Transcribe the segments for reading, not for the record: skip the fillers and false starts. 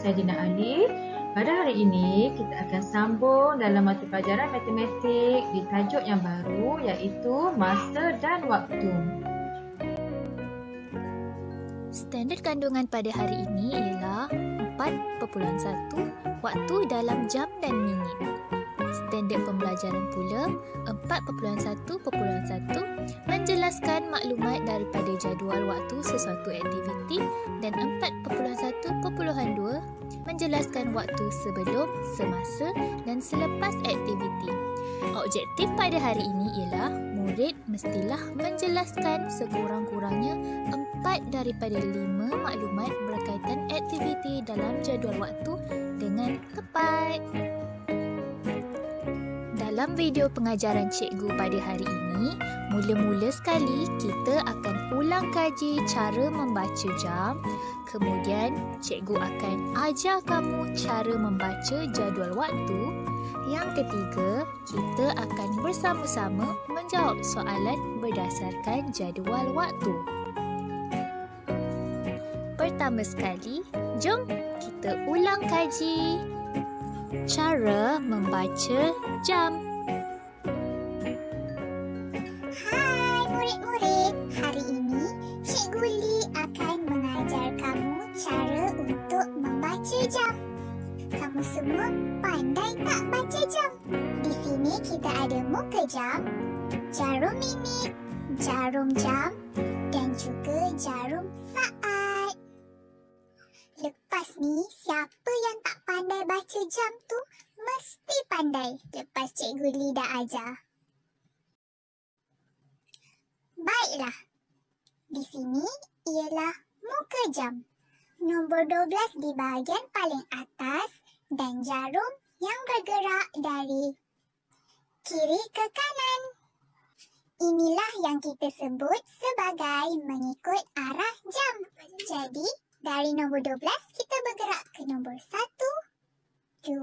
saya Dina Ali. Pada hari ini, kita akan sambung dalam mata pelajaran matematik di tajuk yang baru iaitu masa dan waktu. Standard kandungan pada hari ini ialah 4.1 waktu dalam jam dan minit. Standard pembelajaran pula 4.1.1 menjelaskan maklumat daripada jadual waktu sesuatu aktiviti dan 4.1.2 menjelaskan waktu sebelum, semasa dan selepas aktiviti. Objektif pada hari ini ialah murid mestilah menjelaskan sekurang-kurangnya 4 daripada 5 maklumat berkaitan aktiviti dalam jadual waktu dengan tepat. Dalam video pengajaran cikgu pada hari ini, mula-mula sekali kita akan ulang kaji cara membaca jam. Kemudian, cikgu akan ajar kamu cara membaca jadual waktu. Yang ketiga, kita akan bersama-sama menjawab soalan berdasarkan jadual waktu. Pertama sekali, jom kita ulang kaji cara membaca jam. Hai murid-murid, hari ini Cikgu Li akan mengajar kamu cara untuk membaca jam. Kamu semua pandai tak baca jam? Di sini kita ada muka jam, jarum minit, jarum jam dan juga jarum saat. Lepas ni, siapa yang tak pandai baca jam tu mesti pandai lepas Cikgu Li dah ajar. Baiklah, di sini ialah muka jam. Nombor 12 di bahagian paling atas dan jarum yang bergerak dari kiri ke kanan. Inilah yang kita sebut sebagai mengikut arah jam. Jadi, dari nombor 12 kita bergerak ke nombor 1, 2,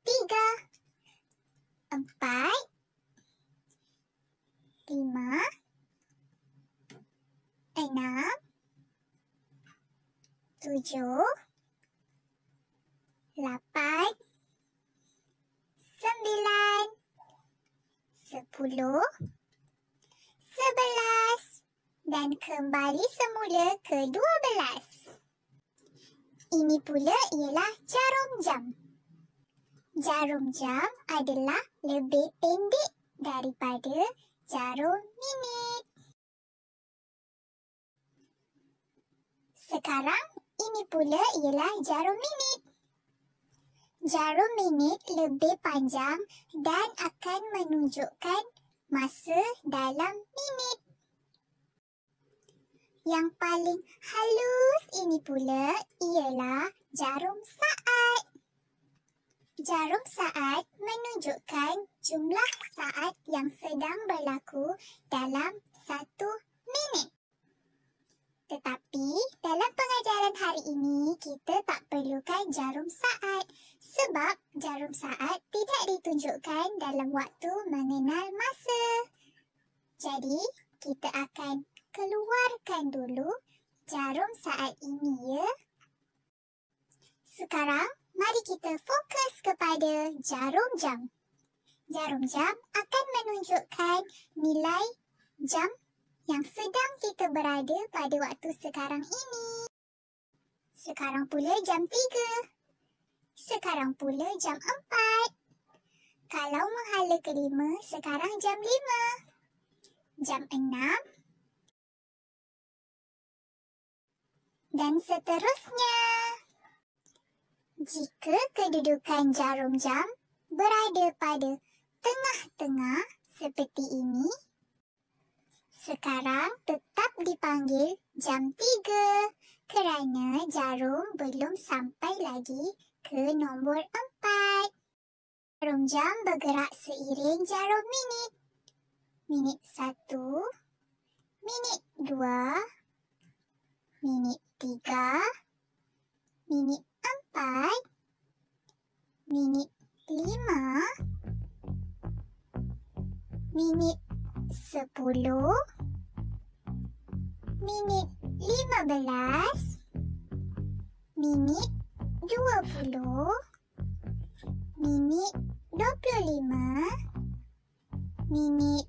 3, 4, 5, 6, 7, 8, 9, 10, 11 dan kembali semula ke 12. Ini pula ialah jarum jam. Jarum jam adalah lebih pendek daripada jarum minit. Sekarang, ini pula ialah jarum minit. Jarum minit lebih panjang dan akan menunjukkan masa dalam minit. Yang paling halus ini pula ialah jarum saat. Jarum saat menunjukkan jumlah saat yang sedang berlaku dalam 1 minit. Tetapi dalam pengajaran hari ini kita tak perlukan jarum saat sebab jarum saat tidak ditunjukkan dalam waktu mengenal masa. Jadi kita akan keluarkan dulu jarum saat ini ya. Sekarang mari kita fokus kepada jarum jam. Jarum jam akan menunjukkan nilai jam yang sedang kita berada pada waktu sekarang ini. Sekarang pula jam 3. Sekarang pula jam 4. Kalau menghala ke-5, sekarang jam 5. Jam 6. Dan seterusnya. Jika kedudukan jarum jam berada pada tengah-tengah seperti ini, sekarang tetap dipanggil jam 3 kerana jarum belum sampai lagi ke nombor 4. Jarum jam bergerak seiring jarum minit. Minit 1, minit 2, minit 3, minit 4, minit 5, minit 10, minit 15, minit 20, minit 25, minit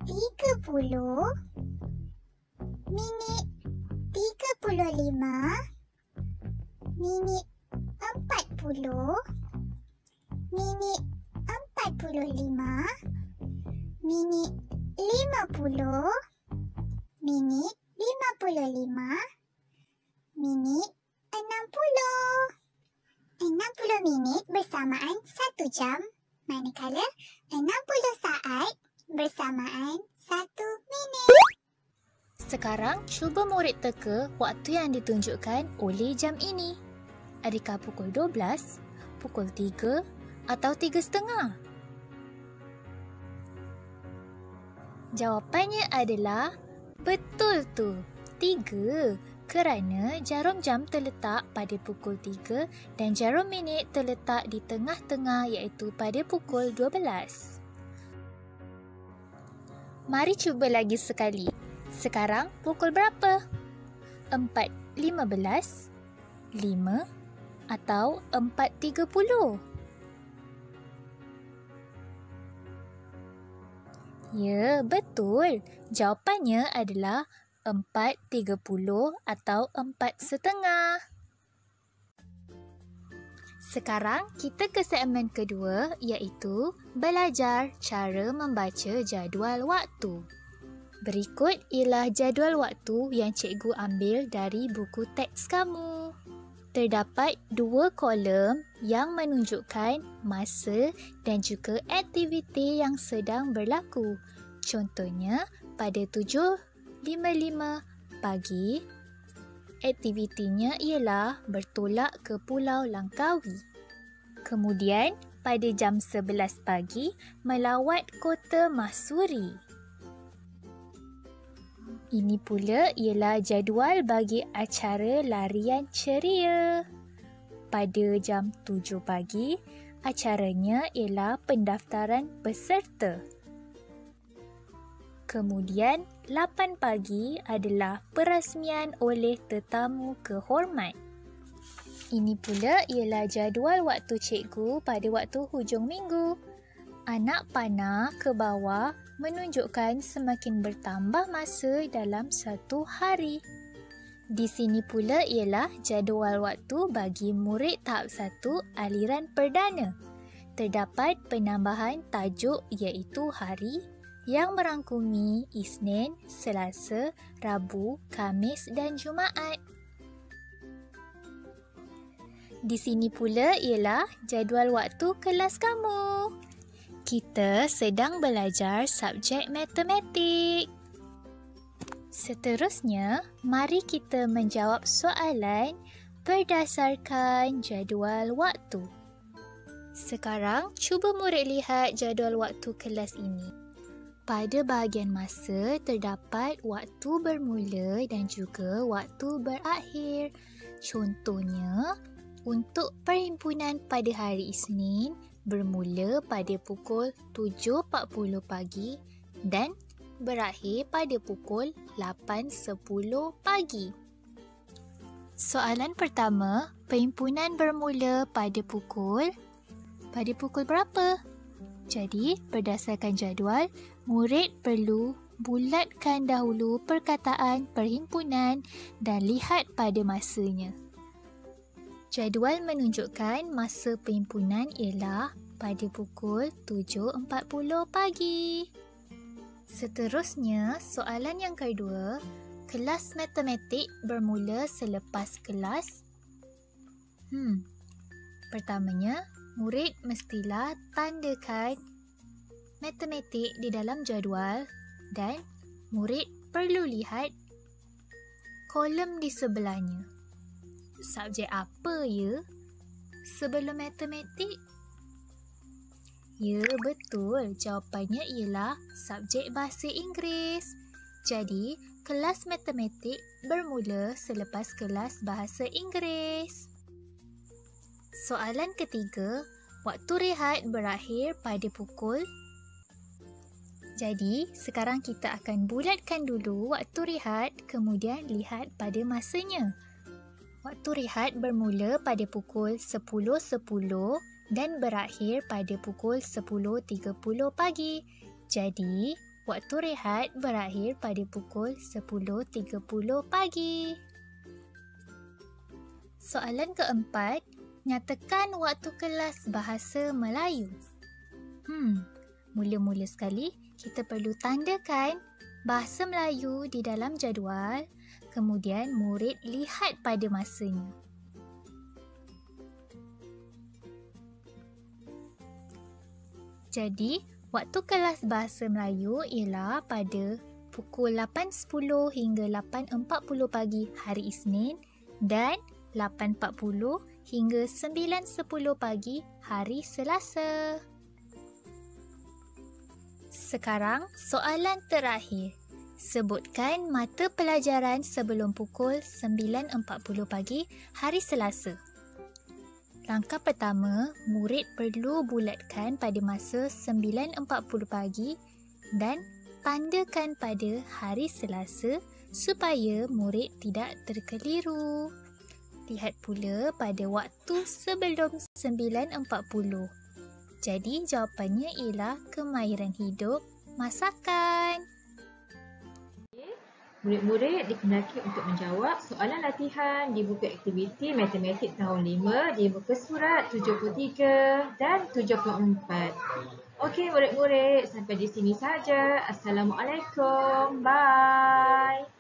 30, minit 35, minit 40, minit 45, minit 50, minit 55, minit 60. 60 minit bersamaan 1 jam, manakala 60 saat bersamaan 1 minit. Sekarang, cuba murid teka waktu yang ditunjukkan oleh jam ini. Adakah pukul 12, pukul 3 atau 3.30? Jawapannya adalah betul tu, 3. Kerana jarum jam terletak pada pukul 3 dan jarum minit terletak di tengah-tengah iaitu pada pukul 12. Mari cuba lagi sekali. Sekarang pukul berapa? 4.15, 5 atau 4.30? Ya, betul. Jawapannya adalah 4.30 atau 4.30. Sekarang kita ke segmen kedua iaitu belajar cara membaca jadual waktu. Berikut ialah jadual waktu yang cikgu ambil dari buku teks kamu. Terdapat 2 kolom yang menunjukkan masa dan juga aktiviti yang sedang berlaku. Contohnya, pada 7.55 pagi, aktivitinya ialah bertolak ke Pulau Langkawi. Kemudian, pada jam 11 pagi, melawat Kota Mahsuri. Ini pula ialah jadual bagi acara larian ceria. Pada jam 7 pagi, acaranya ialah pendaftaran peserta. Kemudian, 8 pagi adalah perasmian oleh tetamu kehormat. Ini pula ialah jadual waktu cikgu pada waktu hujung minggu. Anak panah ke bawah menunjukkan semakin bertambah masa dalam satu hari. Di sini pula ialah jadual waktu bagi murid tahap 1 aliran perdana. Terdapat penambahan tajuk iaitu hari yang merangkumi Isnin, Selasa, Rabu, Khamis dan Jumaat. Di sini pula ialah jadual waktu kelas kamu. Kita sedang belajar subjek matematik. Seterusnya, mari kita menjawab soalan berdasarkan jadual waktu. Sekarang, cuba murid lihat jadual waktu kelas ini. Pada bahagian masa, terdapat waktu bermula dan juga waktu berakhir. Contohnya, untuk perhimpunan pada hari Isnin, bermula pada pukul 7.40 pagi dan berakhir pada pukul 8.10 pagi. Soalan pertama, perhimpunan bermula pada pukul berapa? Jadi, berdasarkan jadual, murid perlu bulatkan dahulu perkataan perhimpunan dan lihat pada masanya. Jadual menunjukkan masa perhimpunan ialah pada pukul 7.40 pagi. Seterusnya, soalan yang kedua, kelas matematik bermula selepas kelas. Pertamanya, murid mestilah tandakan matematik di dalam jadual dan murid perlu lihat kolom di sebelahnya. Subjek apa ya sebelum matematik? Ya, betul. Jawapannya ialah subjek bahasa Inggeris. Jadi, kelas matematik bermula selepas kelas bahasa Inggeris. Soalan ketiga, waktu rehat berakhir pada pukul. Jadi, sekarang kita akan bulatkan dulu waktu rehat, kemudian lihat pada masanya. Waktu rehat bermula pada pukul 10.10 dan berakhir pada pukul 10.30 pagi. Jadi, waktu rehat berakhir pada pukul 10.30 pagi. Soalan keempat, nyatakan waktu kelas bahasa Melayu. Mula-mula sekali, kita perlu tandakan bahasa Melayu di dalam jadual, kemudian murid lihat pada masanya. Jadi, waktu kelas bahasa Melayu ialah pada pukul 8.10 hingga 8.40 pagi hari Isnin dan 8.40 hingga 9.10 pagi hari Selasa. Sekarang, soalan terakhir. Sebutkan mata pelajaran sebelum pukul 9.40 pagi hari Selasa. Langkah pertama, murid perlu bulatkan pada masa 9.40 pagi dan tandakan pada hari Selasa supaya murid tidak terkeliru. Lihat pula pada waktu sebelum 9.40. Jadi jawapannya ialah kemahiran hidup masakan. Murid-murid dikendaki untuk menjawab soalan latihan di buku aktiviti matematik tahun 5 di muka surat 73 dan 74. Okey murid-murid, sampai di sini saja. Assalamualaikum. Bye.